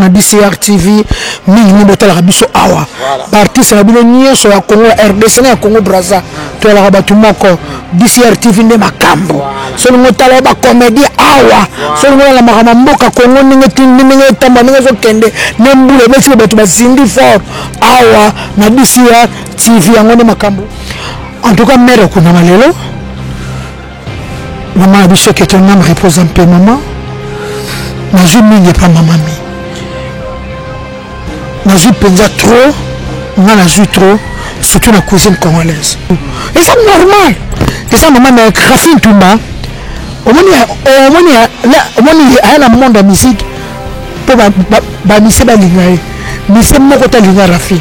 na DCR TV mingi ni botala biso awa artiste na bino nyonso ya Congo RDC na Congo Brazza to la batu moko DCR TV nde makambo solo ngotala ba comédie awa solo ngola makama mboka Congo ninge tamba ninge zo kende nembule beti batu bazindi fort awa na DCR TV yango nde makambo. En tout cas mère kuna malelo maman biso que ton âme repose en paix maman. Nazu mingi pas maman mi. Nazu penza trop, nazu trop, surtout la cuisine congolaise. Et c'est normal. Et ça maman mais Rafine Toumba. Au moins a la monde de musique pour ba mise ba lingae. Mise moko ta linga Rafine.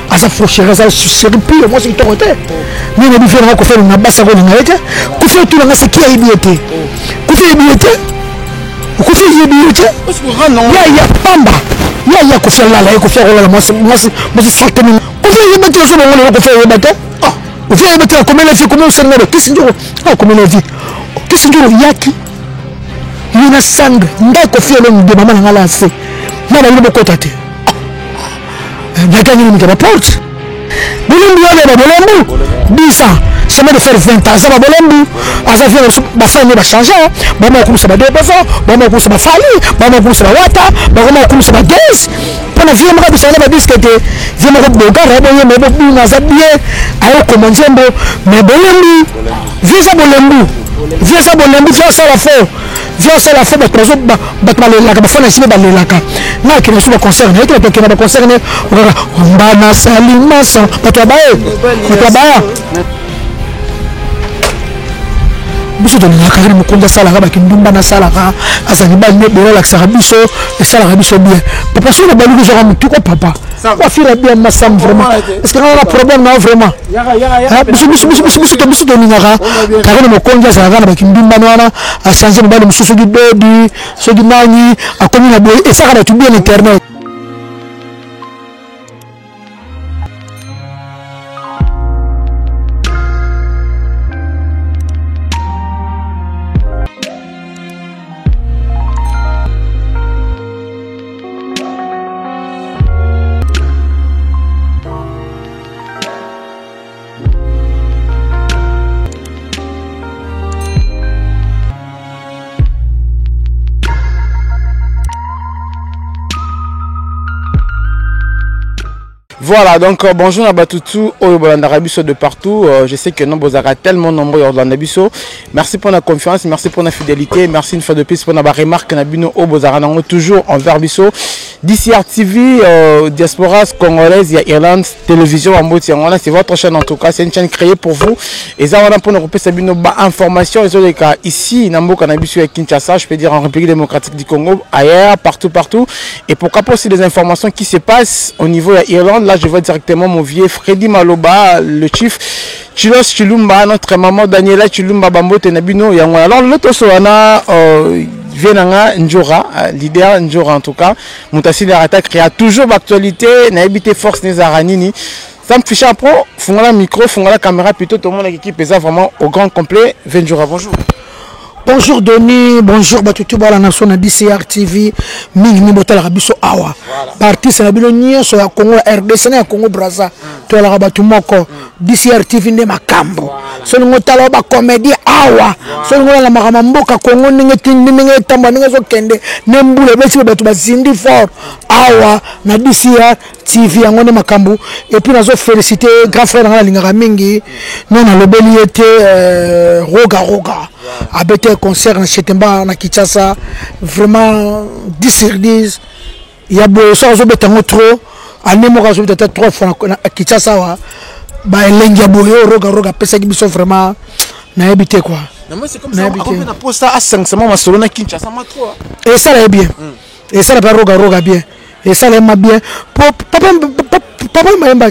Asa frochera ça sur plus moi c'est toi côté. Ni na différent ko faire na basa ko lingae. Ko fait tout la qui a ibiété. Ko fait ibiété. Ko fait ibiété. Ya pamba. Ya ko faire la ko faire la moi c'est saltene. Ko fait ibiété so ngolo ko faire ibiété. Ko fait ibiété comme la vie comme ça ngolo kisindiro. Comme la vie. Kisindiro yaki. Yina sandre nda ko faire le de maman ngala se. Na ba libo ko tate. Gagner une porte. Bolombu ya bolombu 10 ans. Chemin de faire 20 ans ça va bolombu. Asa faire ba famille va changer. Ba mo comme ça ba dépassé, ba mo comme ça ba fali, ba mo comme ça ba wata, ba mo comme ça ba gas. Pour la vie mo ka ça ba discuter. Je me ko boka rebo ye me bo na za bien. Ayo ko manjembo mais bolombu. Visa bolombu. Visa bolombu ça la faux. Viens ça la fois ba trozo ba la ka ba fona sime ba la ka na ki na suba concert na ite to ba concert ne ba na salima sa ba to ba biso to na ka ni mukonda sala ka ba ki ndumba na sala ka asa ni ba ne bo la ka biso e sala ka biso bien papa so na ba lu zo mutu ko papa ba fira bien ma sam vraiment est-ce que on a problème na vraiment biso to ni ngaka ka ni mukonda sala ka ba ki ndumba na a changer ba le mususu di bedi so di nani a komi na boy e sala ka tu bien internet. Voilà, donc bonjour à Batutu, au Bolanda-Rabiso de partout. Je sais que nous vous avez tellement nombreux au Bolanda-Rabiso. Merci pour la confiance, merci pour la fidélité, merci une fois de plus pour la remarque au Bozarana, toujours envers Bisso. DCR TV, Diaspora Congolaise, il y a Irlande, Télévision en mode c'est votre chaîne en tout cas, c'est une chaîne créée pour vous. Et ça, on a pour nous repérer Sabino information. Ici, Nambo Canabiso et Kinshasa, je peux dire en République démocratique du Congo, ailleurs, partout. Et pourquoi pas aussi des informations qui se passent au niveau de l'Irlande. Là, je vois directement mon vieux Freddy Maloba, le chief Chilos Chilumba, notre maman Daniela Chilumba Bambo Tenabino. Alors, l'autre soana, Vienanga Njora, leader Njora en tout cas. Moutassi Larata créa toujours l'actualité, n'a habité force Nezaranini. Ça me fiche un pro, fongala micro, fongala caméra, plutôt tout le monde l'équipe est vraiment au grand complet. Venjura, bonjour. Bonjour Denis, bonjour Batutu la nation na DCR TV, mingi ni botala biso awa. Artiste na bino nyonso ya Congo RDC na Congo Brazza. To la batu moko DCR TV nde makambo. Solo ngotala ba comédie awa. Solo ngola makama mboka Congo ninge tamba ninge zo kende nembule beti batu bazindi fort awa na DCR TV yango nde makambo. Et puis nazo féliciter grand frère na lingaka mingi non na lobeli était roga abete concert na Chetemba na Kinshasa vraiment 10 sur 10 il y a beau ça zo betango trop année mo kazo peut-être 3 fois na Kinshasa wa ba elengi ya boyo roga pesa ki biso vraiment na habité quoi. Non mais c'est comme ça on a posté à 500 ma solo na Kinshasa ma trop. Et ça là bien. Et ça là pas roga bien. Et ça là bien. Papa Mayemba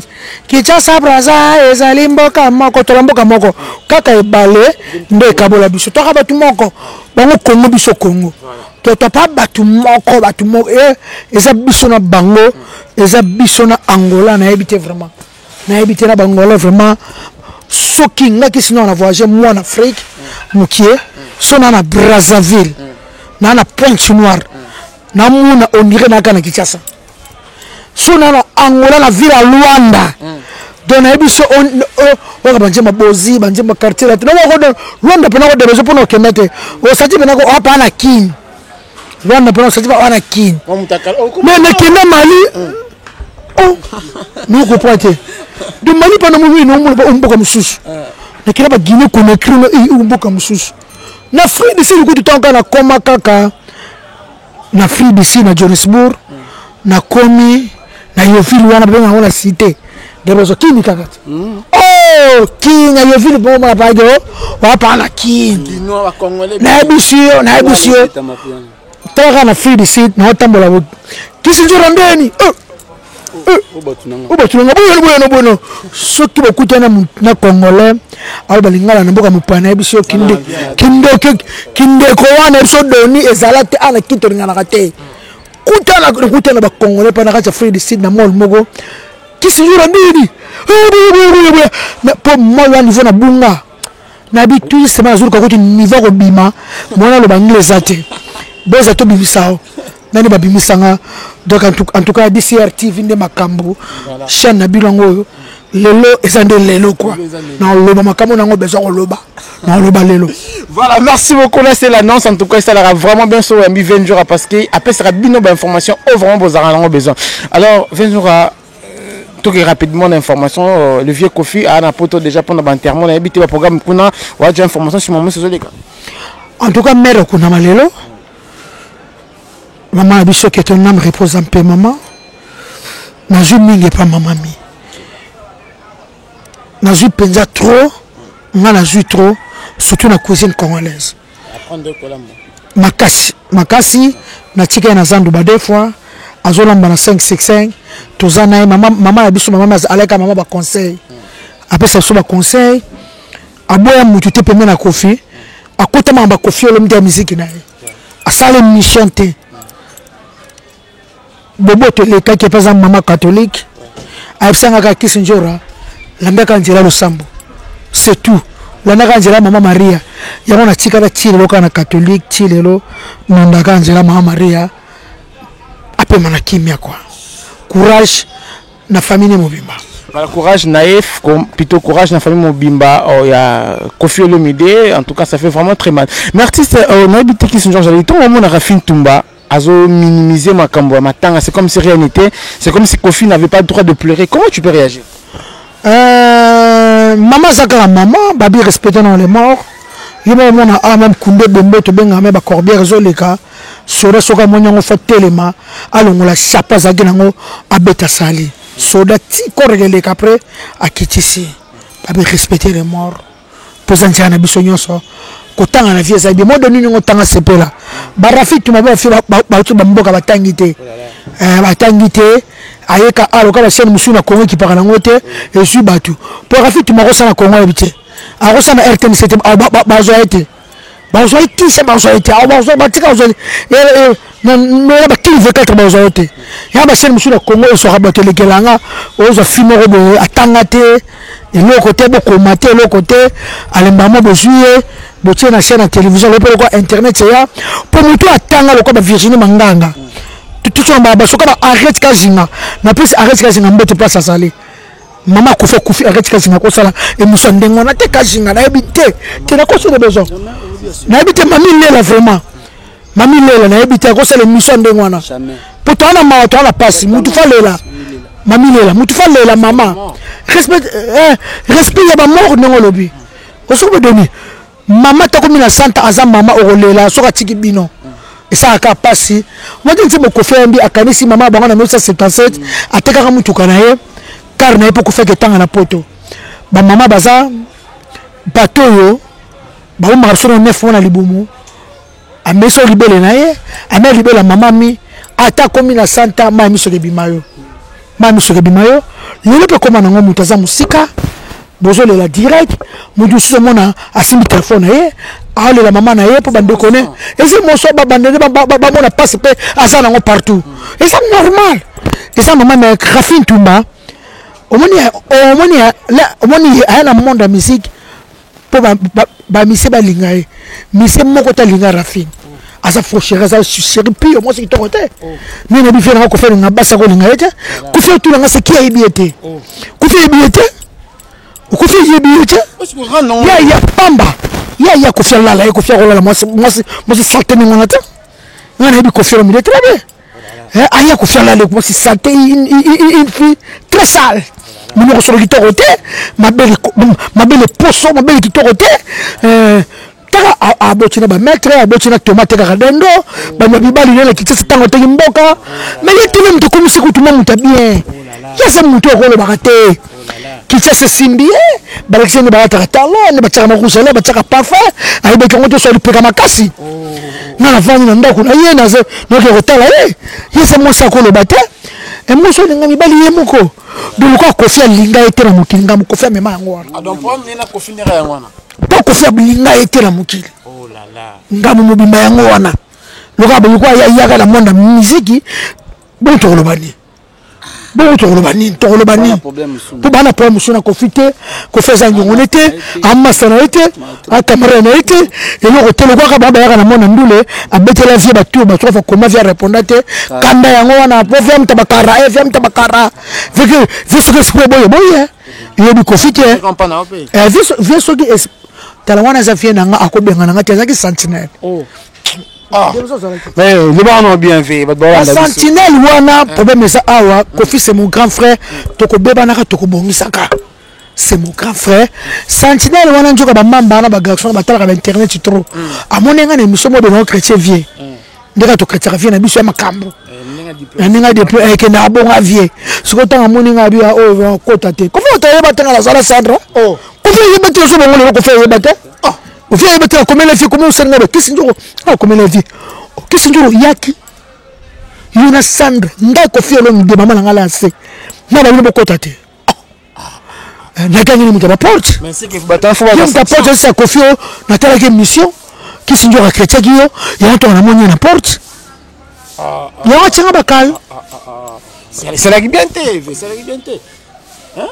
Kinshasa Brazza ezali mboka moko to mboka moko kaka ebale nde kabola biso to ka batu moko bango Congo biso Congo to pa batu moko eza biso na bango eza biso na Angola na habité vraiment na habité na Bangola vraiment soki ngaki sinon on a voyagé moi en Afrique mukie sona na Brazzaville na Pointe Noire namuna onire na kana Kinshasa sona na Angola na ville à Luanda donc na biso on banje mabozi banje ma quartier là no Luanda pena ko debezo pona okemete o sati pena ko apa na king Luanda pena sati ba na king mais na kina Mali oh nous comprends de Mali pena mo no mo ba mboka mususu na kina ba Guinée Conakry no mboka mususu na Afrique d'ici le coup du temps kana koma kaka na Afrique d'ici na Johannesburg na komi na yofili wana benga ona cité debezo kini kakati oh kinga yofili bomba na pajo wa pa na king na ebusio taka na Afrique d'ici na otambola bo kisinjora ndeni obatunanga bono soki bokutana na Congolais au balingala na mboka mupana ebusio kinde ko wana biso doni ezalate ana kitoringa na kate kutana ba Congolais pana kacha Afrique du Sud na mol mogo kisinjura ndini na po mwa niveau na bunga na bitu sema zuru kwa niveau ko bima mona lo bangleza te boza to bibisao nani ba bimisanga donc en tout cas DCR TV nde makambo chaîne na bilango lelo ezande lelo quoi na loba makambo nango besoin ko loba na loba lelo. Voilà, merci beaucoup. Là, c'est l'annonce. En tout cas, ça sera vraiment bien sur Mbi 20 jours parce que après, ça sera bien d'informations. Vraiment, vous aurez besoin. Alors, 20 jours tout rapidement d'informations. Le vieux Kofi a un poto déjà pendant l'enterrement. On a habité le programme. On a déjà information sur mon monsieur. En tout cas, mère Kuna Malelo. Maman a dit que ton âme repose en paix, maman. Nazu mingi pas maman mi. Nazu penza trop. Nazu trop. Surtout la cuisine congolaise. Makasi na tika na zandu ba deux fois azolamba na 565 tozana maman ya biso maman aleka maman ba conseil après ça so ba conseil aboya mutu te pembe na Kofi akota mamba Kofi lo mdia musique na asale mission te bobo to le kake pesa maman catholique aipsanga ka kisinjora lambeka njira lo sambo c'est tout. La nakanjela Maman Maria yamona chikala chilelo kana catholique chilelo nonda kanjela Maman Maria ape mana kimia quoi courage na famille mobimba voilà courage naïf plutôt courage na famille mobimba il y a Kofi Olomide en tout cas ça fait vraiment très mal merci on a habité qui sont Georges Aliton on a Rafine Tumba azo minimiser makambo matanga c'est comme si rien n'était c'est comme si Kofi n'avait pas le droit de pleurer comment tu peux réagir maman zakala maman babi respecté dans les morts yema mona a même kunde bombe to benga me ba corbière zoleka soda soka monyango fa telema alongola chapa zaginango abeta sali soda ti korgeleka après akitisi babi respecté les morts posantia na biso nyonso kotanga na vie zabi mo doni ngo tanga sepela barafi tuma ba fi ba to bamboka batangite batangite ayeka aloka ba chaîne musuna Congo qui parle ngote et suis batu pour rafi tuma ko sana Congo habité a ko sana RTN c'était ba zoité c'est ba zoité ba tika zoité no ba kili 24 ba zoité ya ba chaîne musuna Congo so rabato lekelanga o zo filmer robo atangate et le côté beaucoup maté le côté alembamo bojuye botie na chaîne à télévision le pour quoi internet c'est ya pour mutu atanga le quoi ba Virginie Manganga tout ça ba soka ba arrête kazinga na plus arrête kazinga mbote place asali maman Kofi arrête kazinga ko sala et musondengo na te kazinga na ebité te na ko sur le besoin na ebité mami lela vraiment mami lela na ebité ko sala musondengo na pourtant na ma to na passe mutu fa lela mami lela mutu fa lela maman respect ya ba mort ndongo lobi osobe doni maman ta ko mina santa aza maman o lela soka tiki bino et ça a passé moi je dis beaucoup faire mbi akanisi maman bango na 1977 atekaka mutuka na ye car na epoko faire que tanga na poto ba maman baza bato yo ba o marso na 9 na libumu ameso libele na ye ame libela maman mi ata komi na santa ma miso ke bimayo lelo pe koma nango mutaza musika bozo le la direct mudu so mona asimbi téléphone ye ale la maman na ye po bande connaît et c'est mon so ba bande ba mona passe pe asa nango partout et c'est normal et ça maman na Rafine Tumba omoni ana monde de musique po ba mise ba linga ye mise moko ta linga Rafine asa fo chéri asa chéri pio moi c'est toi côté mais na bifé na ko faire na basa ko linga ete ku fait tout nga c'est qui a ibiete ku fait ibiete ku fait ibiete ya pamba ya ko faire la ko faire la moi c'est santé ni ngana ta ngana bi ko faire mi très bien aya ko faire la moi c'est santé une fille très sale mais on sur le côté ma belle poisson ma belle côté abotina ba maître abotina tomate kaka dendo ba mabibali nela kitisa tango te mboka mais les télé mto comme si tout le monde bien ya sa mto ko le bakate kitisa simbi ba l'exene ba ta talo ne ba tsaka makusala ba tsaka parfum ai ba kongo to so lipeka makasi na la vani na ndako na yena ze no ke hotela ya sa mo sa ko le bate et moi so linga mibali yemoko duluko kofia linga etera mukinga mukofia mema yango wana donc pour nina kofinira yango wana poko fia bilinga etela mukili oh là là ngamu mobimba yango wana loka boliko ya la monde musique bon to lobani pour bana problème sur na confité ko faisant on était amasa été à tamara na été et le hôtel ko ka baba ya na monde ndule abetela vie batu ba trop comment via répondre te kanda yango wana po fm tabakara vu ce que c'est boye et du confité vu ce que tala wana za vie nanga akobenga nanga tezaki sentinelle mais le bar on bien fait sentinelle wana problème ça awa Kofi c'est mon grand frère toko beba naka toko bongisaka c'est mon grand frère sentinelle wana njoka ba mamba na ba garçon ba tala ba internet trop amonenga na émission mode no chrétien vie ndeka to chrétien vie na biso ya makambo ninga depuis que na bonga vie siko tanga moninga bia o kota te ko fota yeba tanga la sala Sandra ko yeba te so bongole ko fe yeba te au fait yeba te comme les filles comment ça ngaba kisinjoro comme les filles kisinjoro yaki yuna Sandra nda ko fi lo ngeba mama ngala se na ba yeba kota te na gagné mu ta porte mais c'est que bata faut ta porte ça ko fi na tala ke mission kisinjoro chrétien kiyo ya to na moni na porte ya tchenga bakal c'est la bien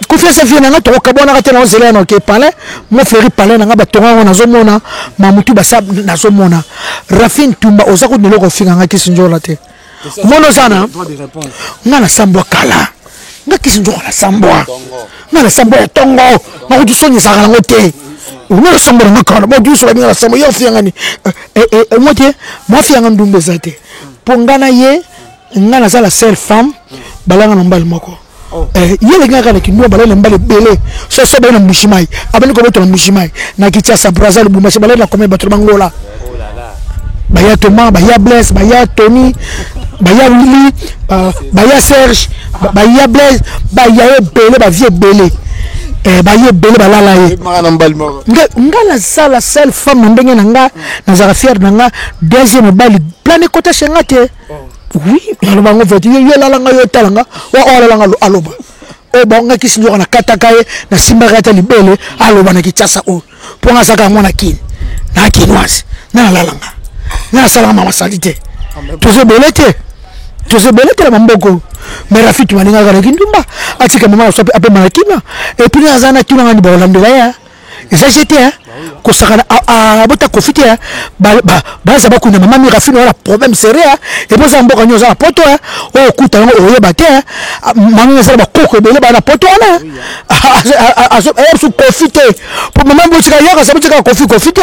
Kofi sa vie nanga to kabona kate na zela na ke palais mo feri palais nanga ba tonga na zomona mamutu ba sab na zomona Rafin Tumba ozako ndelo ko finga nga kisinjola te mono sana ngana sambwa kala nga kisinjola na sambwa ngana sambwa ya tongo na ko tusonye saka ngo te ngana sambwa nga kala mo duso la ngana sambwa yo finga ni mo te mo finga ndumbe zate pongana ye ngana sala seule femme balanga no mbal moko yele ngaka na kinwa balele mbale bele so bana mushimai abani ko beto na mushimai na kitia sa brazil bu machi balele na kome bato bangola baya Thomas baya Blaise baya Tony baya Willy baya Serge baya Blaise baya bele ba vie bele baya bele balala ye ngala sala seule femme ndenge nanga na zara fier nanga deuxième bali plané côté chengate oui aloba ngo voti yo la nga yo talanga wa ola nga aloba o bonga kisinjo na katakaye na simba kata libele aloba na kitasa o ponga saka mwana kin na kinwasi na lalanga na sala mama salite tuze belete la mamboko mais Rafit maninga kana kindumba atika mama so ape manakina et puis azana kina ngani bolandela ya ça j'étais ko sakana abota Kofi te ba za ba kuna mama mi Rafin wala problème sérieux et puis ça mboka nyoza poto o kuta ngo o yeba te mama za ba koko bele ba na poto na so Kofi te pour mama botika yaka sa botika Kofi te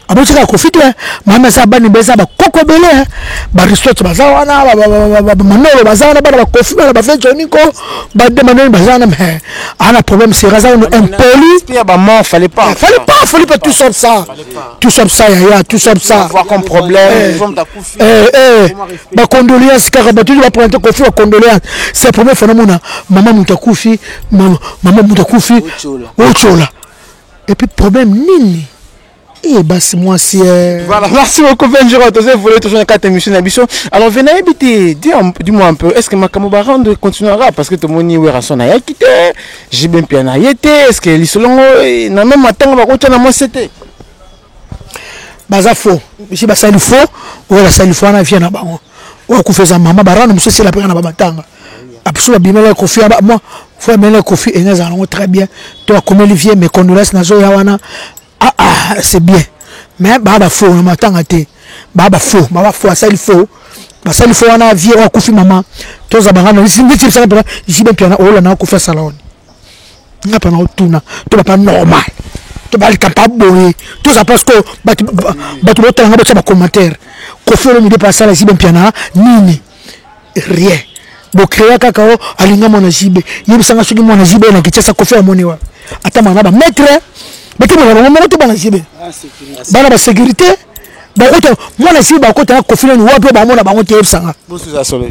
abotika Kofi te mama sa bani beza ba koko bele ba ristot baza wana ba manolo baza wana ba Kofi ba fencho niko ba demander baza na mais ana problème c'est raza on impoli ba mort fallait pas tout ça ya tout ça voir comme problème comme ta Kofi ba condoléances car ba tu va prendre Kofi ba condoléances c'est premier phénomène maman mutakufi ochola et puis problème nini basi moi si voilà merci beaucoup Benjiro tu sais voler toujours 4 émissions d'ambition alors venez habiter dis-moi un peu est-ce que Makambo Barande continuera parce que tout le monde y est son a quitté j'ai bien bien été est-ce que l'Isolongo na même matin va continuer moi c'était baza faux si basa il faut ou la ça il faut na vient na bango ou ku faisant maman Barande monsieur c'est la pena na batanga absolument bimela Kofi moi faut mener Kofi et nous allons très bien toi comme Olivier mes condoléances na zo ya wana c'est bien mais baba fo na matanga te baba faux ça il faut ça il faut on a vie on kufi maman tous abangana ndi ça pas jibe piana o la na kufa salon ngapa na otuna to pas normal to ba capable tout ça parce que batu botanga ba commentaire ko fero mi dépasser la jibe piana nini rien bo créer kakao alinga mona jibe yebisanga soki mona jibe na kitesa ko fera moniwa ata mana ba maître batu ba to bana jibe bana ba sécurité ba ko mona jibe ko ta ko fera ni wapi ba mona ba ko te yebisanga bosu za solo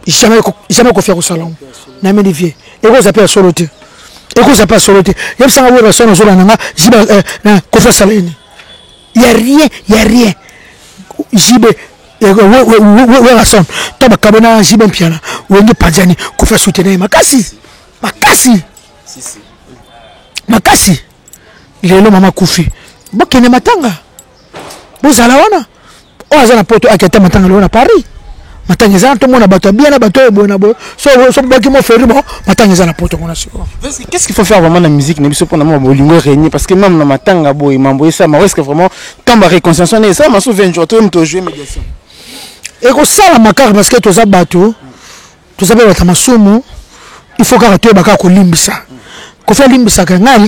jamais ko fera au salon na me devie et ko s'appelle soloté et ko s'appelle soloté yebisanga wo raison zo na jibe na ko fera salon il y a rien jibe we rason to bakabona jibe piana wenge pajani ko fa soutenir makasi lelo mama kufi bokene matanga bozala wana o azana poto akete matanga lona Paris matanga za to mona bato bien na bato bona bo so baki mo feri bon matanga za na poto kona siko. Qu'est-ce qu'il faut faire vraiment dans la musique ne biso pour na mo lingo régner parce que même na matanga boy mambo ça ma est-ce que vraiment tant ba réconciliation et ça ma souvenir to jouer médiation et ko sala makar parce que to za bato to za ba tamasumu il faut ka to ba ka ko limbisa ko fa limbisa ka nga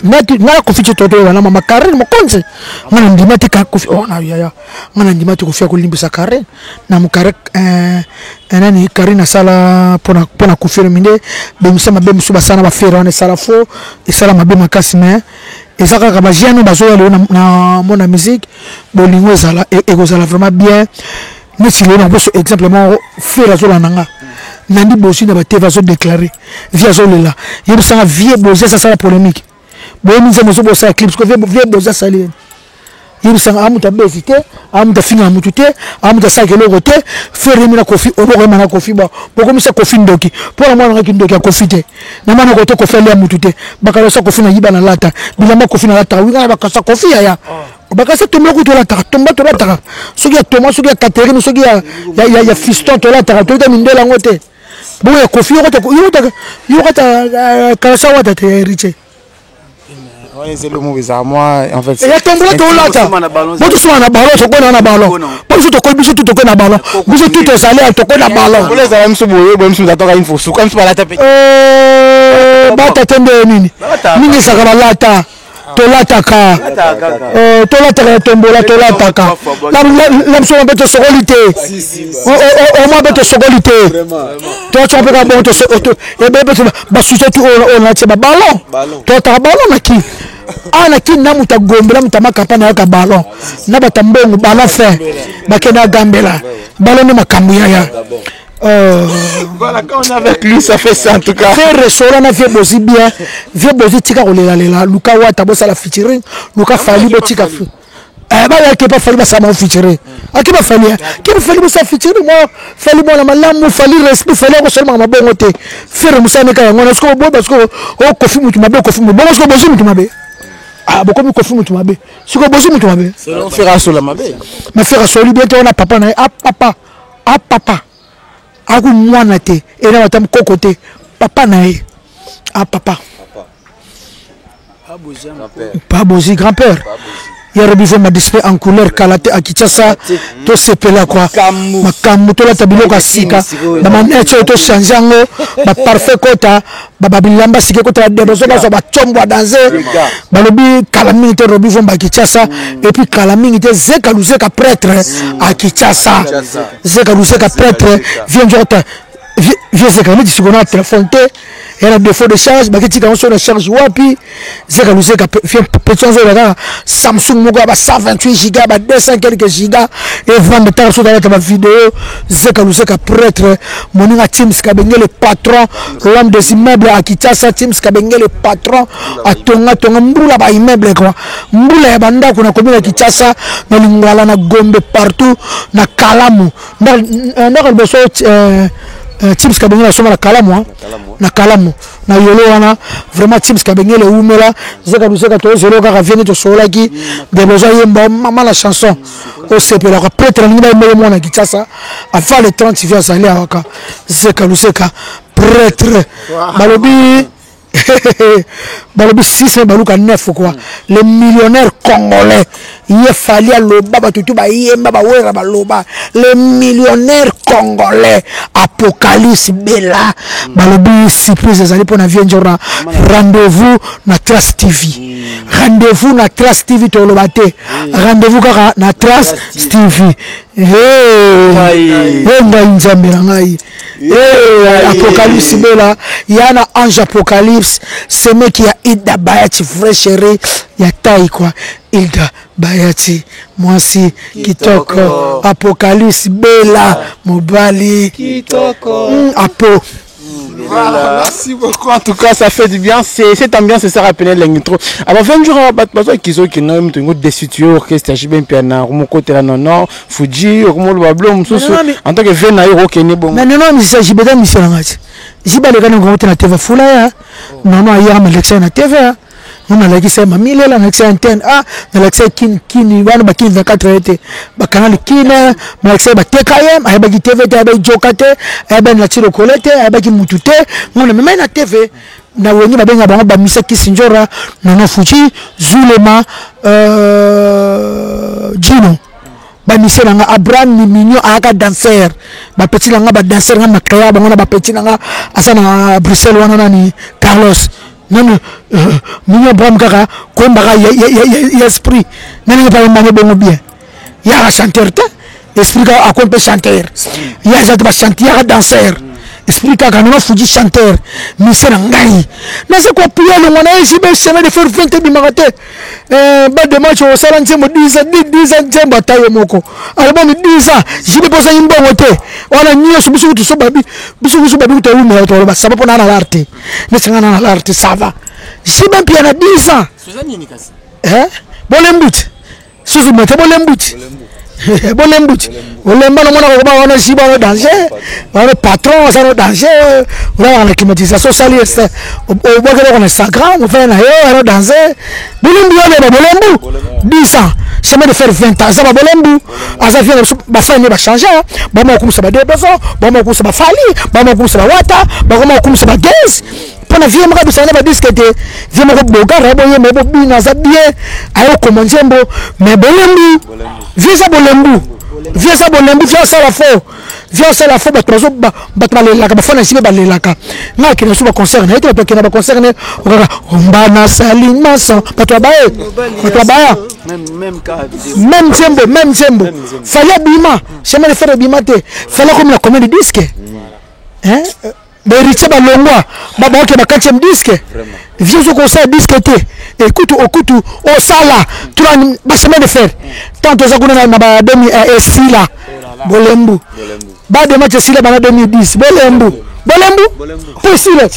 ko fiche to wana mama Karen mo konze ngana ndimati ka ko ona ya ngana ndimati ko fa ko limbisa Karen na mu Karen nani Karen sala pona ko fere minde be misama be musuba sana ba fere wana sala fo e sala mabe makasi me ezaka ka ba jeno bazo na mona musique bolingo ezala e ko zala vraiment bien. Mais si l'on a exemplement fait la zone en anga, nandi bosi na bate va se déclarer via zone là. Il me semble vieux bosi ça la polémique. Bon nous avons ce bosi clip parce que vieux bosi ça les. Il me semble amuta bezité, amuta fina amutute, amuta ça que le côté faire remina kofi, on aurait mana kofi ba. Pourquoi me ça kofi ndoki? Pour moi on a qui ndoki a kofite. Na mana côté kofi le amutute. Bakalo ça kofi na yiba na lata. Bilama kofi na lata. Oui na bakasa kofi ya. Bakasa tomba ko to la ta tomba to la ta. Soki ya Thomas soki ya Catherine soki ya fiston to la ta to ta mindela ngote. Bo ya kofi yo ta kalasa wata te riche. Ouais, c'est le mauvais à moi en fait. Et ya tomba to la ta. Bo to so na ballon to ko na ballon. Bo to ko biso to ko na ballon. Bo tout est salé to ko na ballon. Bo les amis so boye bo msu datoka info so comme pas la taper. Ba ta tende nini? Nini sakala lata. Tolataka tombola tolataka la mso beto sokolité o mo beto sokolité to to pe ka bon to e be beto ba suite tu on a teba ballon to ta ballon naki ana kin na muta gombela muta makapa na ka ballon na batambongo ballon fait bakena gambela ballon ne makambu ya voilà, quand on est avec lui, ça fait ça en tout cas. Faire restaurant na vieux bosi bien, vieux bosi tika kolela Luka wata bossa la featuring, Luka fali bo tika fu. Ba ya ke pas fali ba ça ma featuring. Aki ba fali, ki ba fali bo ça featuring moi, fali mo la malamu, fali respect, fali ko seulement ma bongo te. Faire musa ne ka ngona sko bo parce que o kofi mutu mabe kofi mo. Bon sko bosi mutu mabe. Ah boko mi kofi mutu mabe. Sko bosi mutu mabe. On fera sur la mabe. Mais faire sur lui bientôt on a papa na papa. Aku mwana te et là tam kokote papa nae papa pas bozi grand-père il y a rebivé ma display en couleur kalate akichasa to sepela quoi makamu to la tabilo ka sika ba manecho to chanjango ba parfait kota ba babilamba sike kota de bozo ba chombo danser ba lobi kalami te rebivé ba kichasa et puis kalami te zeka luzeka prêtre akichasa zeka luzeka prêtre vient jota vieux zeka mi disiko na téléphone te et la défaut de charge ba kitika on sur la charge wapi zeka luzeka vient petit on là Samsung moko ba 128 Go ba 200 quelques gigas et vendre tant sur la vidéo zeka luzeka prêtre moninga Teams Kabenge le patron l'homme des immeubles à Kinshasa Teams Kabenge le patron à tonga mbula ba immeuble quoi mbula banda kuna komina Kinshasa na lingala na Gombe partout na Kalamu na beso Teams Kabenge la soma na Kalamu na yolo wana vraiment Teams Kabenge le umela zeka luzeka to zelo ka vient to solaki de besoin yemba mama la chanson au CP la prêtre ni ba mo na Kinshasa avant le 30 vient saler aka zeka luzeka prêtre balobi balobi 6 baluka 9 quoi. Les millionnaires congolais il fallait loba batutu ba yemba ba wera ba loba les millionnaires congolais Apocalypse Bella balobi surprise ezali pona vienjora rendez-vous na Trace TV rendez-vous na Trace TV to lobate rendez-vous kaka na Trace TV ngai nzambe ngai Apocalypse Bella yana ange Apocalypse ce mec qui a Ida Bayati vrai chéri ya taille quoi Ida Bayati moi si kitoko Apocalypse Bella mobali kitoko Apo. Voilà, merci beaucoup. En tout cas, ça fait du bien. Cette ambiance, ça rappelle l'intro. Alors, 20 jours, qui sont qui n'ont pas des studios, orchestre, JB Piana, mon côté là, non, Fuji, mon Wablom, en tant que 20 euros, qui n'est bon. Non, mais c'est JB dans Michel Angati. JB, les gars, nous avons la TV Foula. Non, non, hier, mais l'excès na TV. On a l'accès à Mamile, on a l'accès à Antenne A, on a l'accès à Kini, on a l'accès à 24 été. On a l'accès à TKM, on a l'accès à TV, on a Jokate, on a l'accès à Colette, on a l'accès à Moutouté, on a même la TV. On a l'accès à Misa Kisinjora, on a Fuji, Zulema, Gino. Bamisé nanga Abraham Mignon aka danser ba petit nanga ba danser nga makaya ba ngona ba petit nanga asana Bruxelles wana nani Carlos non Mignon Abraham kaka ko mbaka ya esprit nani ba mbane bongo bien ya chanteur te esprit ka akompe chanteur ya jatu ba chanteur ya danser esprit kaka no Fuji chanteur misé ngai na se ko prier le ngona jibe semaine de faire 20 bimagate ba de match au salon nzembo 10 ans nzembo atayo moko album 10 ans jibe posa yimbo wote wana nyo subusu tu so babi bisu babi to ume to ba sababu na l'arte ne sangana na l'arte ça va jibe pia na 10 ans Suzanne ni kasi bolembut suzu mete bolembut bolembut olemba no mona ko ba wana jiba no danger wana patron ça no danger on la climatisation saliste au boka on Instagram on fait na yo no danger bolembu yo ba bolembu 10 ans chemin de faire 20 ans ça ba bolembu asa vient ba fa ni ba changer ba mo kumsa ba debezo ba mo kumsa ba fali ba mo kumsa ba wata ba mo kumsa ba gas pona vie maka bisana ba disquete vie maka boka rabo ye mebo bina za bien ayo komonjembo mais bolembu vie ça bolembu vie ça bolembu vie ça la faux vie ça la faux ba trozo ba le laka ba fona sibe ba le laka na ki na suba concert na eto to na ba concert ne omba na salima so ba to ba même zembo fallait bima chemin de faire bima te fallait comme la commande de disque hein Bericha balongwa baba oke ba 4e disque vieux au concert disque te écoute au sala tu ba chemin de fer tant aux aguna na ba demi sila bolembu ba de match sila ba na 2010 bolembu pour sila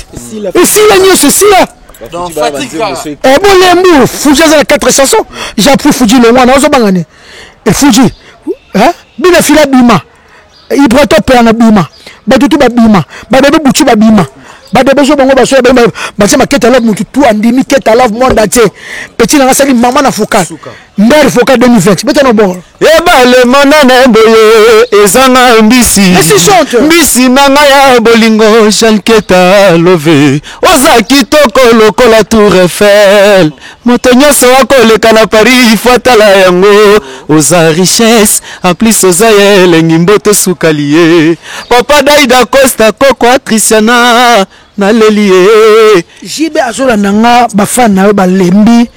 nyo sila donc Fatika bolembu Fuji za 4 chansons j'ai pris Fuji le wana ozo bangane et Fuji hein bina fila bima ibrato pe na bima batutu babima babebe butu babima badebe so bango baso ba se maketa love mutu tu andimi keta love monde entier petit na sali mama na foka mère foka 2020 beta no bon eba le monane boye ezanga mbisi nanga ya bolingo shanketa love oza kitoko lokola tour Eiffel moto nyonso akoleka na Paris fatala yango oza richesse en plus oza elengi mboto sukaliye papa Daida Costa koko Triciana na lelie jibe azola nanga bafana na balembi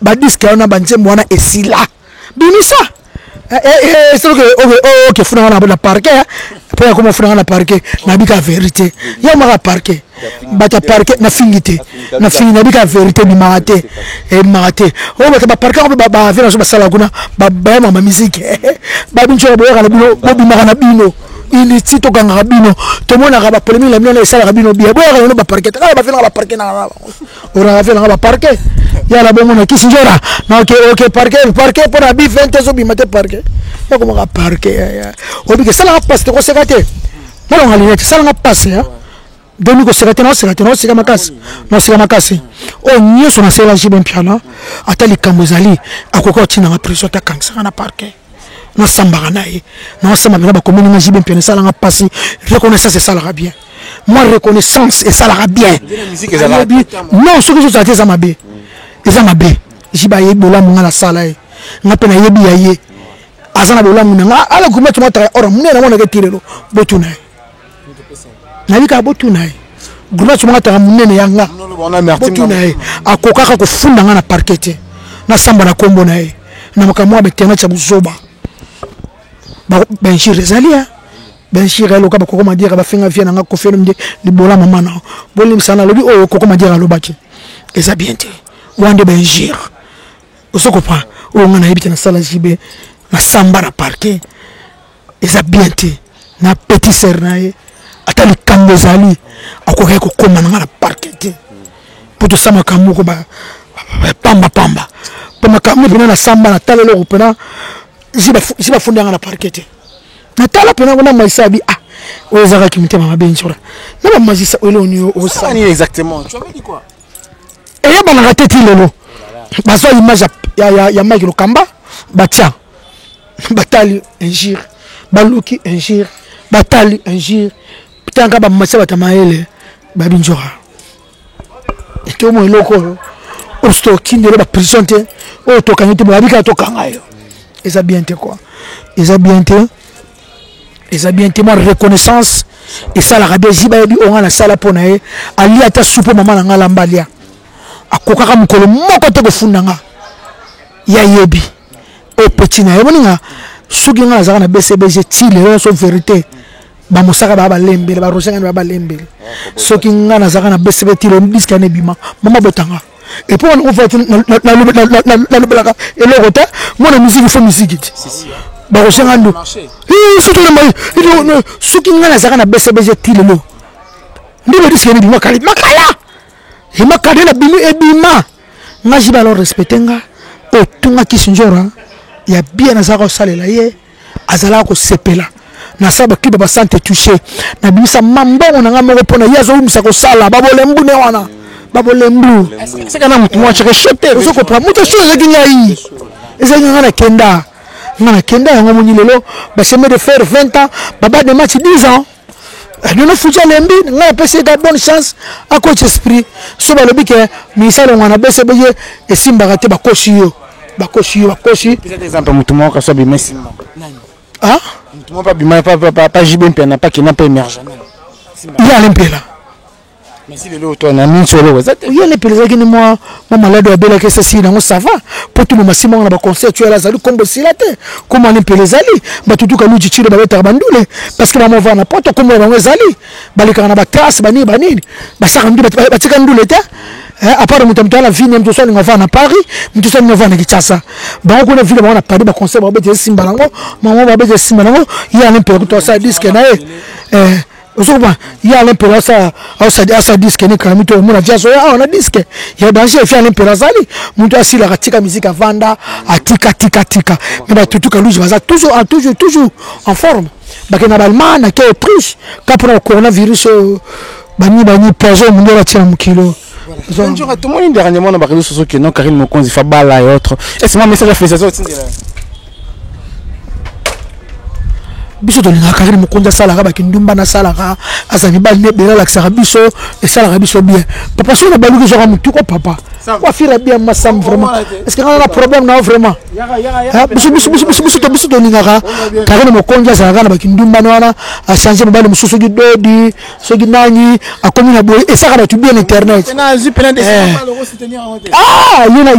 ba disque ona banzembo wana esila bimisa c'est que funa na ba parquet pour comment funa na parquet na bika vérité ya mara parquet bata parquet na fingite na fingi na bika vérité bi marate e marate o ba parquet ba vena so ba sala kuna ba mama musique ba bincho boya na bino bo bimaka na bino ini tito ganga bino to mona ga ba polémique la mino sala bino bien boya na ba parquet ka ba fena ba parquet na ora fena ba parquet ya la bongo na kisinjora na ok parquet pour la bi 20 zo bi mate parquet ya ko ma parquet o bi que sala passe to ko sekate mala ngali sala passe ya demi ko sekate no sika makasi o nyoso na sela jibe mpiana atali kamozali akoko tina na prison ta kansa na parquet no samba na ye no samba ba komini na jibe mpiana sala passe reconnaissance c'est ça la bien moi reconnaissance et ça la bien non ce que je sais ça m'a bien ça m'a bien j'ai ba yebola mon la sala nga pena yebi yaye azana bola mun nga ala kuma tuma ta ora mun na mona ke tirelo botuna na bika botuna guma tuma ta mun ne yanga botuna akokaka ko funda nga na parquet na samba na kombo na na makamwa betena cha buzoba ba ben chirezalia ben chirelo ka ba ko ma dire ba finga vient nga ko felo ndi bola mama na bolim sana lobi o ko ma dire lo baki eza bien te wande ben jir o se comprend o ngana yibita na sala jibe na samba na parquet eza bien te na petit ser na ye atali kambo zali akoke ko koma na parquet te poto sama kamuko ba pamba pama kamu bina na samba na talelo ko pena jiba funda na parquet na tala pena na maisabi o ezaka kimtema mabenjura na ba mazisa o loni o ça ni exactement tu avais dit quoi et ya bana teti lelo baso image ya Mike Lokamba batia batali injure baluki injure batali injure pitanga ba masa batamaele babinjora to mo loko o stoki ndele ba prisonte o to kanite ba bika to kangayo eza bien te quoi eza bien te moi reconnaissance et ça la rabia jiba bi on a la sala ponae ali ata supo mama na ngala mbalia akokaka mukolo moko te ko fundanga ya yebi o petit na yemoninga suki nga zaka na BCBG tile so vérité ba mosaka ba lembele ba rosenga ba lembele soki nga na zaka na BCB tile ndiska ne bima mama botanga et puis on fait la lobelaka et le rota moi musique faut musique si ba rosenga ndo surtout le mai suki nga na zaka na BCBG tile lo ndibe diska ne bima makala himakade na binu ebima nga jiba lo respectenga o tunga kisinjora ya bien azako salela ye azala ko sepela na saba kiba ba sante toucher na bimisa mambongo na ngamo pona yazo umisa ko sala babolembu ne wana babolembu c'est kana mutu mwa cheke shote uzo ko pra mutu so ezinya yi ezinya na kenda yango munilelo ba chemin de faire 20 ans baba de match 10 ans nous ne faisons pas les nous avons de bonne chance à coach esprit so ba lobi ke misalo ngana BCBG et simba rate ba koshi peut-être exemple mutumo ka so bi messi ah mutumo pas bi pas jibe mpena pas kina pas émerger il y a l'impela mais si le loto na min solo il y a l'impela qui moi malade de bela que ceci na ça va pour tout le maximum na ba concert tu là zali kombo silate comment l'impela zali ba tutu ka luji chile ba beta bandule parce que maman va na poto kombo ba zali ba lika na ba trace ba nini ba saka ndule ba tika ndule te à part mutamto la vie n'aime ça va na Paris mutu ça va na Kinshasa ba ko na ville ba na Paris ba concert ba beta simba nango maman ba beta simba nango il y a l'impela to ça disque na il y a l'impera ça disque ni kamito mona jaso on a disque il y a danger il y a l'impera zali mutu asili la katika musique avanda atika mais ba tutu ka luji baza toujours en forme ba ke na balma na ke Autriche ka pour le coronavirus bani poison mundo la tia mukilo bonjour tout le monde dernièrement na ba réseaux sociaux que non Karine Mokonzi Fabala et autres est-ce moi message à félicitations biso to linga Karine Mokonzi salaka ba kindumba na salaka asani ba ne bela la sara biso et salaka biso bien papa so na baluki zo mutu ko papa quoi faire bien massam vraiment est-ce que on a problème na vraiment biso to linga Karine Mokonzi salaka na ba kindumba na a changer ba le mususu gi dodi so gi nani a komina boy et ça va tu bien internet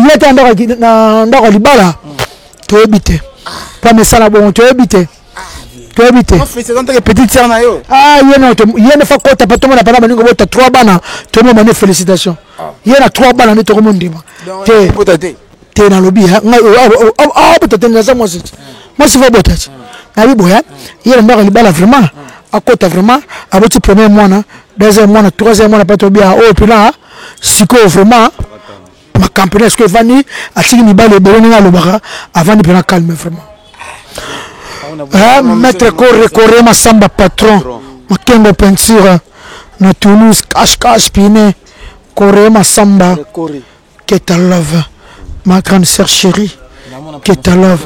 yeta ndako libala to ebite pas mesala bon to ebite petite sœur na yo yene fa kota pa tomona pana baningo bota 3 bana tomo mane félicitations yena 3 bana ne to komondima te na lobby bota te na za moi si va bota na biboya yene ndako libala vraiment akota vraiment aboti premier mois deuxième mois troisième mois pas to bien puis siko vraiment ma campagne est-ce que vani atiki ni bale beloni na lobaka avant de prendre calme vraiment maître coré ma samba patron ma kengo peinture na Toulouse cache pine coré ma samba que ta love ma grande sœur chérie Ketalov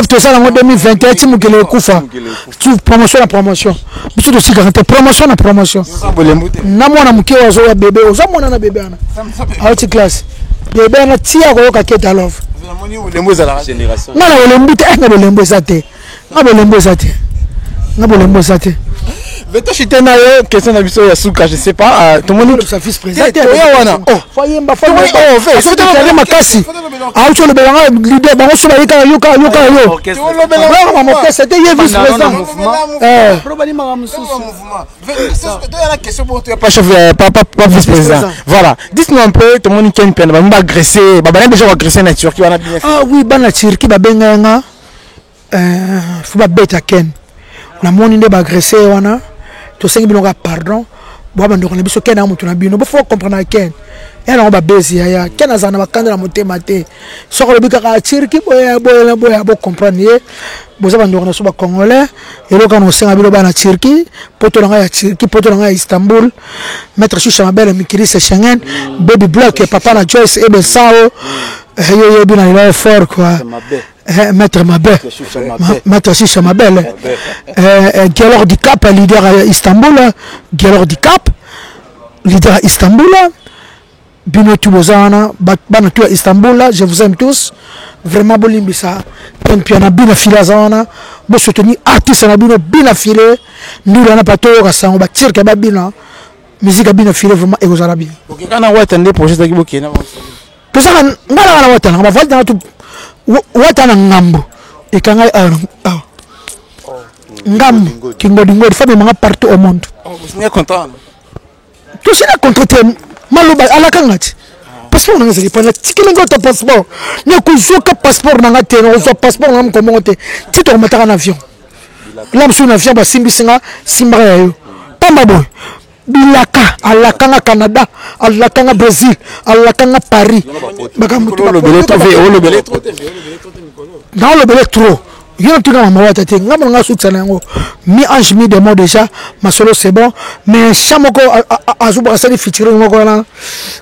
tout ça en 2021 tu mukele kufa tu promotion na promotion biso to sigarante promotion na promotion na mwana muke wazo ya bébé oza mwana na bébé ana out class bébé na tia ko ka Ketalov na lembu te na lembu zate Veto chité na yo question na biso ya suka je sais pas tout le monde sa fils président wana fayemba makasi auto le belanga leader bango so bayika yoka yo le belanga mo que c'était vice président probablement mouvement la question pour toi pas chef pas vice président voilà dites-nous un peu tout le monde qui peine ba agresser ba déjà agresser na Turquie wana bien oui bana Turquie ba benga faut ba beta ken na moni nde ba agresser wana to sengi bilonga pardon bo ba ndoko na biso ken na mutu na bino bo faut comprendre ken ela on ba bezi ya ken azana bakanda na motema te soko le bikaka Turquie boya bo comprendre bo za ba ndoko na so ba congolais elo kana senga bilo ba na Turquie poto nga ya Turquie poto nga ya Istanbul maître Choucha Mabele Mikiri se Schengen baby block papa na Joyce Ebel Sao yo bina il fort quoi Maître Mabé, Maître Choucha Mabele, Galor du Cap, leader à Istanbul, Galor du Cap, leader à Istanbul, Bino Tubozana, Banatou à Istanbul, je vous aime tous, vraiment Bolimbisa, Piana Bina Filazana, bon soutenir artiste na Bino Bina Filé, nous l'on a pas tout à ça, on va tirer que Babina, musique à Bina Filé vraiment et aux Arabes. Ok, quand on va attendre projet de Kiboki, tout ça, on va voir dans tout. Watana ngambo ekanga ngambo kingodingo femme manga partout au monde vous êtes content tout ça content maloba alaka ngati passeport nanga zali pana tikilengo to passeport ne ko zoka passeport nanga te no zo passeport ngam ko monte tito mataka na avion lam sou na avion ba simbisinga simba yo pamba boy bilaka alakanga Canada alakanga Brésil alakanga Paris bakamutu le belé trop dans le belé trop yo tu na mawata te ngam nga suksa nango mi ange mi de moi déjà ma solo c'est bon mais chamoko azuba sali featuring ngoko na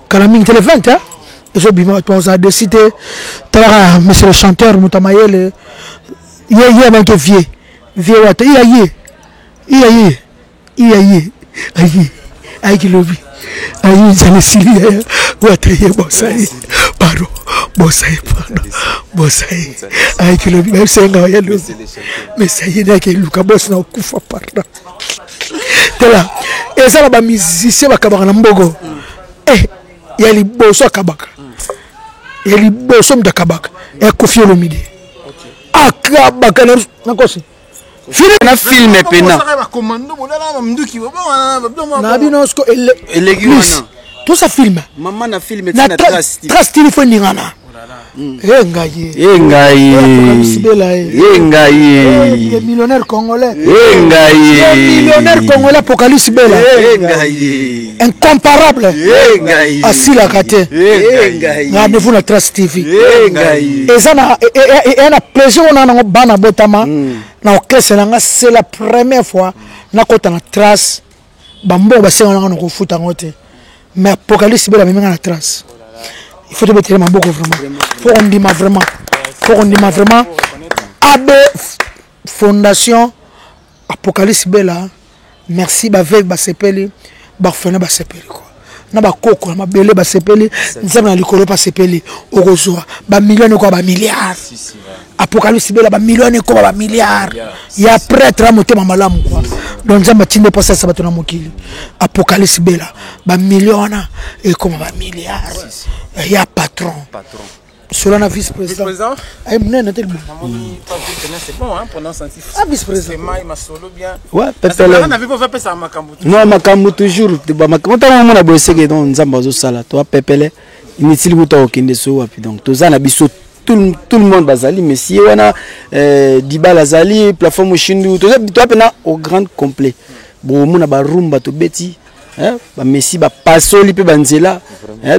kala ming téléphone hein je bima toi ça décidé tara monsieur le chanteur Mutamayele yé manque vieux wata aïe qui lobby aïe j'allais silia watrier bossaï pardon bossaï aïe qui lobby même c'est nga ya lobby mais ça y est que Luka boss na kufa pardon tela et ça ba musicien bakabaka na mbogo ya liboso akabaka ya liboso mtakabaka ya Koffi Olomide akabaka na kosi na film pena na binosko tout ça film maman na film na trace téléphone ngana ngai millionnaire congolais millionnaire congolais Apocalypse Bela incomparable asila kate rendez-vous na Trace TV et ça na plaisir on a bana botama na orchestre nanga c'est la première fois na kota na Trace bambo basenga nanga ko futa ngote mais Apocalypse Bela même na Trace il faut te mettre ma beaucoup vraiment faut on dit vraiment AB Fondation Apocalypse Bela merci avec ba sepeli ba fena ba sepeli quoi na ba koko na belé ba sepeli nzama na likolo ba sepeli okozwa ba millions quoi ba milliards Apocalypse Bela ba millions quoi ba milliards ya prêtre à motema malamu quoi donc nzamba tinde pas ça bato na mokili Apocalypse Bela ba millions et comme ba milliards ya patron Cela na vice-président. Aïe, c'est bon, hein, pendant sentif. Ah, vice-président. C'est ma solo bien. Ouais, peut-être. On avait pas fait ça à Makambu. Non, Makambu toujours. Quand on a bossé que dans Zambazo Sala, toi, Pepele, inutile vous t'as aucun dessous. Donc, tous en abisso, tout le monde bazali, mais si on a Dibala Zali, plateforme Chindu, tout ça, toi, pena au grand complet. Bon, on a barumba to beti. Ba Messi ba pasoli pe banzela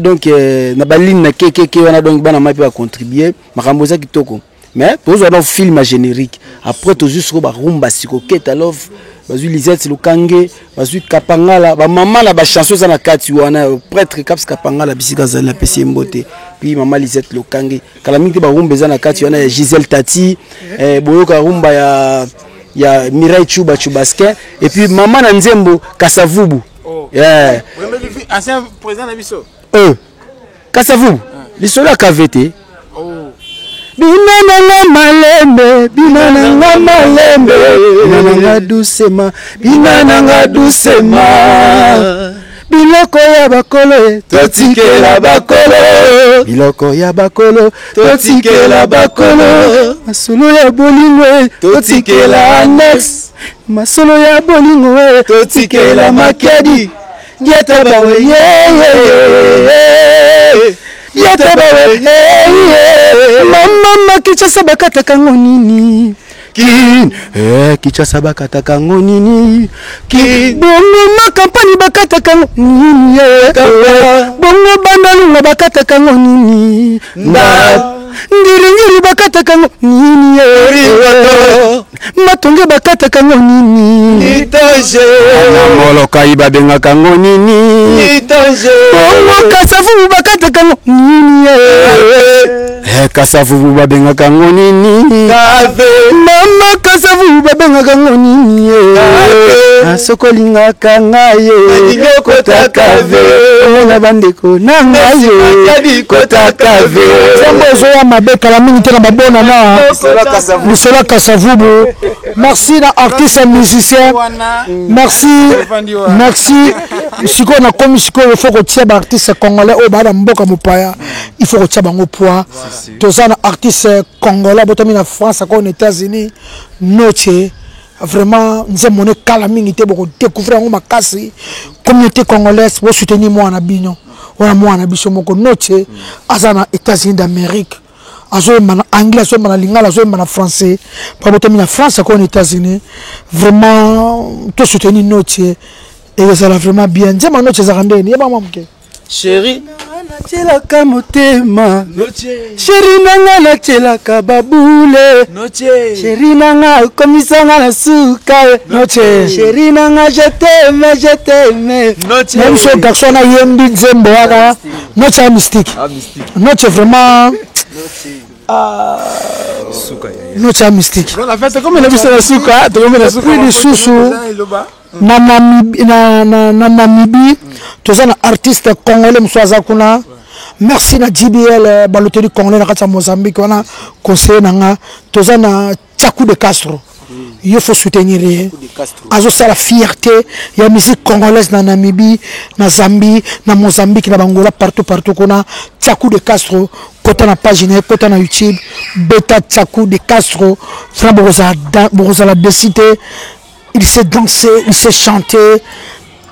donc na baline na keke wana donc bana mapi ba contribuer makambo za kitoko mais tous on film générique après tout juste ba rumba siko Ketalov bazui Lisette Lokange bazui Kapangala ba maman la ba chanson za na kati wana prêtre Caps Kapangala bisika za la pesi mbote puis maman Lisette Lokange kala mingi ba rumba za na kati wana ya Gisèle Tati boyoka rumba ya Mireille Chubaske et puis maman na Nzembo Kasavubu yeah ancien président na biso Kasavubu lisolo KVT Binananga malembe, binananga malembe, binananga doucement, binananga doucement. Biloko ya bakolo, totikela bakolo. Biloko ya bakolo, totikela bakolo. Masolo ya bolingo, totikela annex. Masolo ya bolingo, totikela makedi. Dieta bawe Yata bawe mama kichasa bakata kango nini kin kichasa bakata kango nini kin bongo makampani bakata kango nini bongo bandalunga bakata kango nini ngiri bakata kango nini matonge bakata kango nini itoje molo kaiba benga kango nini itoje bongo kasavu bakata kango nini kasavu babenga kango nini mama kasavu babenga kango nini asokolinga kangaye kota kave ona bandeko nangaye kota kave sambo ya mabeka la mingi tena babona na Nicolas Kasavubu. Merci na artiste et musicien. Merci. Siko na komi siko il faut que tu aies artiste congolais au bas mboka mupaya. Il faut que tu aies bango poids. Tous un artiste congolais botomi na France aux États-Unis. Noche vraiment nous monnaie kalamingi te boko découvrir ngo makasi communauté congolaise pour soutenir moi na bino. Wana moi na biso moko noche azana États-Unis d'Amérique. Azo mana anglais azo mana lingala azo mana français pas botomi na France aux États-Unis vraiment tout soutenir noche et ça va vraiment bien. Dis ma noche za randeni yeba mamke chérie Natela kamotema chérie nanga natela kababule chérie nanga komisanga na suka chérie nanga je t'aime même ce garçon a yembi nzembo aka noche mystique noche vraiment noche mystique on a fait comme la bise na suka to comme na suka ni susu na Namibie tous un artiste congolais mswaza kuna merci na JBL baloteli congolais na kati Mozambique wana conseiller nanga tous un Tchakou de Castro il faut soutenir azo ça la fierté il y a musique congolaise na Namibie na Zambie na Mozambique na Bangola partout kuna Tchakou de Castro côté na page côté na YouTube beta Tchakou de Castro frère Boroza la décité. Il sait danser, il sait chanter,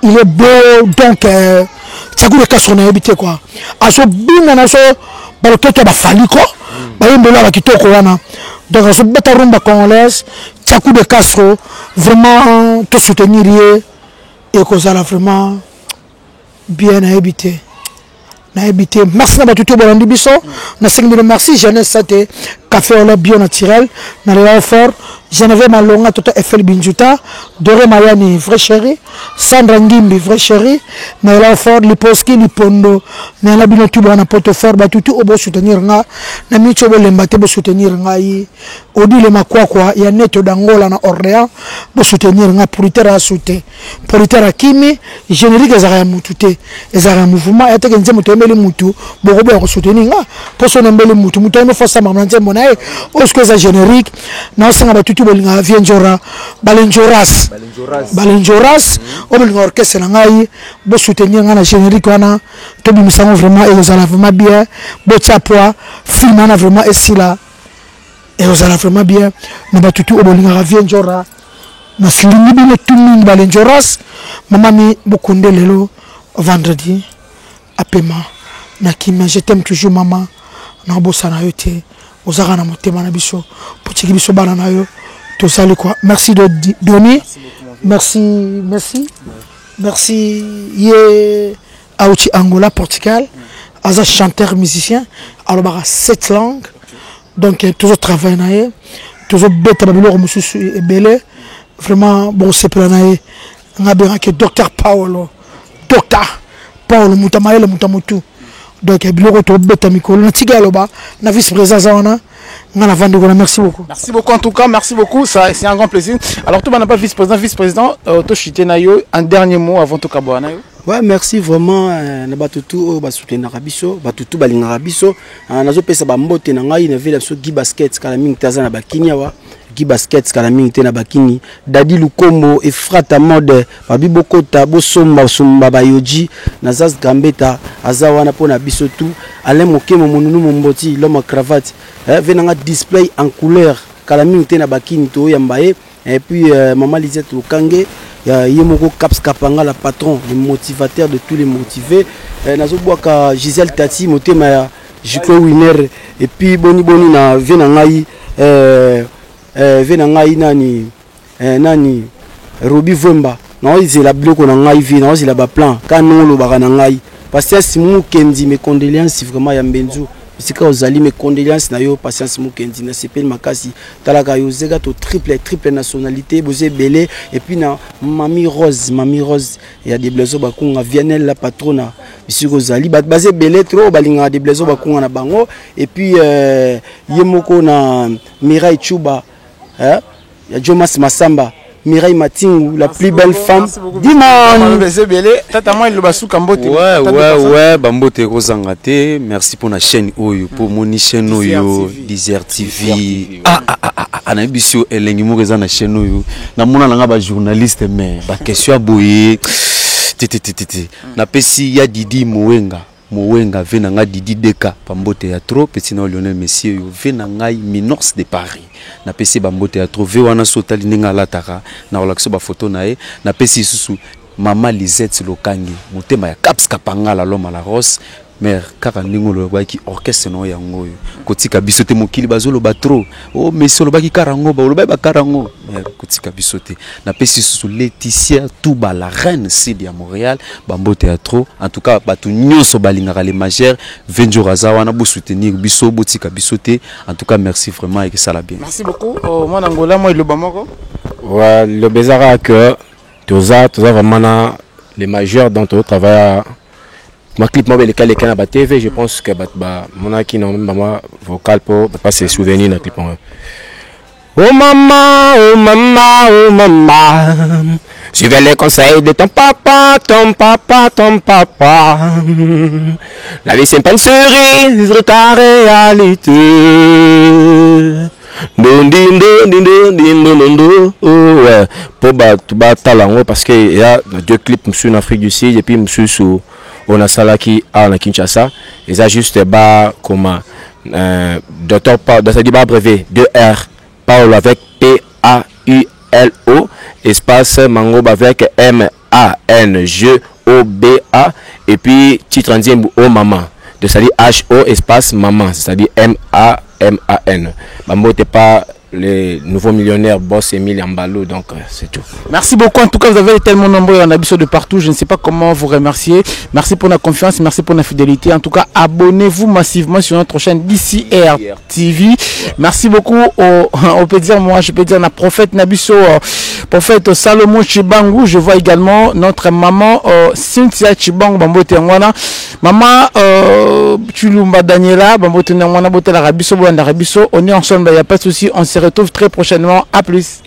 il est beau, donc Tchakou de Castro n'a habité quoi. Aso bina na so baloketo ba faliko, ba yembola ba kitoko wana. Donc aso beta rumba congolaise, Tchakou de Castro vraiment te soutenir et que ça vraiment bien habité. Habité. Merci à tout le monde. Merci, jeunesse, c'était café au lait bio naturel. Dans le fort, Geneviève Malonga, Toto FL Binjuta, Doré Mayani, vrai chéri, Sandra Ngimbi, vrai chéri, dans le fort, Liposki, Lipondo, dans la binotuba, na poto fort, batutu, obo soutenir nga, na micho bo lembate, bo soutenir nga yi, odi le makwa kwa, ya neto d'Angola na Orléans, bo soutenir nga, puritaire à souté, puritaire à Kimi, générique, ezara ya mutute, ezara ya mouvement, ya teke nzemo teme mutu bokobo ya soutenir nga poso na mbele mutu mutu no fosa mama nzembo na e osko za générique na osenga batutu bolinga vienjora balenjoras obolinga orchestre na ngai bo soutenir nga na générique wana to bimisango vraiment et vous allez vraiment bien bo tiapwa film na vraiment esila et vous allez vraiment bien na batutu obolinga vienjora na silingi bile tumi balenjoras mama mi bokunde lelo vendredi apema na kima je t'aime toujours maman na bossa na yote ozaka na motema na biso potiki biso bana na yo to sali quoi. Merci de donner, merci ye Auchi Angola Portugal as un chanteur musicien alors 7 langues donc toujours travail na ye toujours bête babilo mususu ebele vraiment bon c'est planaé nga bien que docteur Paolo Mutamaela Mutamutu donc biloko to beta mikolo na tigalo ba na vice président zawana ngana vandi ko merci beaucoup. Merci beaucoup en tout cas, merci beaucoup, ça c'est un grand plaisir. Alors tout le monde n'a pas vice-président to chité na yo un dernier mot avant to kabwana yo. Ouais, merci vraiment na batutu ba soutenir biso, batutu balinga biso. Nazo pesa ba mbote na ngai na vile so Guy Basket kala mingi taza na bakinya wa. Guy Basket kala mingi te na bakini. Dadi Lukombo et frata mode babi bokota bosomba somba bayoji na Zaz Gambeta azawana pona biso tout. Alain Mokemo monunu momboti l'homme à cravate. Venanga display en kala mingi te na bakini to yambaye et puis maman Lisette Okange Yemoko Caps Kapanga, la patron, le motivateur de tous les motivés. Nazoboaka Gisèle Tati, Motema Jiko Winner, et puis Boni na Venangai, nani, Roby Vemba. Non, ils la bloc on a vie, non, il a pas plan. Canon le baranangai. Parce que Simou Kendi, mes condoléances, vraiment Yambenzu. Si quand vous allez mes condoléances, na yo patience Mukendi, na CPL Makasi, talaka yo zega to triple nationalité, bosé belé et puis na Mami Rose, il y a des blessures bakunga Vianel la patrona, ici vous allez basé belé trop balinga des blessures bakunga na bango et puis yemoko na Mirai Chuba, hein, il y a Jomas Masamba. Mireille Matingu, la plus belle femme du monde. Ouais, Bambote Rosangate, merci pour la chaîne Oyo, pour mon chaîne Oyo, Desert TV. Anabisio elengi mureza na chaîne Oyo. Na mona nga ba journaliste mais ba question aboye. Na pesi ya Didi Mowenga venanga Didi Deka Bambote ya trop petit na Lionel Messi yo venanga Minors de Paris. Na pesi Bambote ya trop ve wana sotali ninga lataka na relaxo ba photo na e na pesi susu Mama Lisette Lokangi motema ya Caps Kapanga la Loma la Rose mère kaka ndingo lo baki orchestre no ya ngoyo kotika bisote mokili bazolo batro oh Messi lo baki karango ba lo ba karango mère kotika bisote na pesi susu Laetitia Touba la reine Sidi à Montréal Bambote ya trop en tout cas batu nyonso balinga les majeurs venjo razawa na bo soutenir biso botika bisote en tout cas merci vraiment et que ça la bien. Merci beaucoup moi Angola moi le bamoko ouais le bezara que toza vraiment les majeurs dans ton travail. Ma clip mobile lequel est à TV, je pense que mon aki non même vocal pour pas se souvenir dans clip. Oh maman, oh maman, oh maman, suivez les conseils de ton papa. La vie c'est une cerise, ta réalité. Pour battre parce qu'il y a deux clips en Afrique du Sud et puis monsieur on a Salaki à la Kinshasa et ça juste bas comme docteur Paul dans sa dit brevet 2R Paul avec P-A-U-L-O espace Mangoba avec M-A-N-G-O-B-A et puis titre indienne O maman de ça dit H-O espace maman c'est-à-dire M-A-M-A-N Mambo t'es pas les nouveaux millionnaires boss Emile Ambalo donc c'est tout. Merci beaucoup en tout cas vous avez été tellement nombreux en abisso de partout je ne sais pas comment vous remercier. Merci pour la confiance, merci pour la fidélité. En tout cas abonnez-vous massivement sur notre chaîne DCR TV. Merci beaucoup on peut dire moi je peux dire na prophète Nabiso prophète Salomon Chibangu. Je vois également notre maman Cynthia Chibangu Bambote Ngwana maman Chulumba Daniela Bambote Ngwana Botela Rabiso Bolanda Rabiso on est ensemble il n'y a pas de souci on se retrouve très prochainement à plus.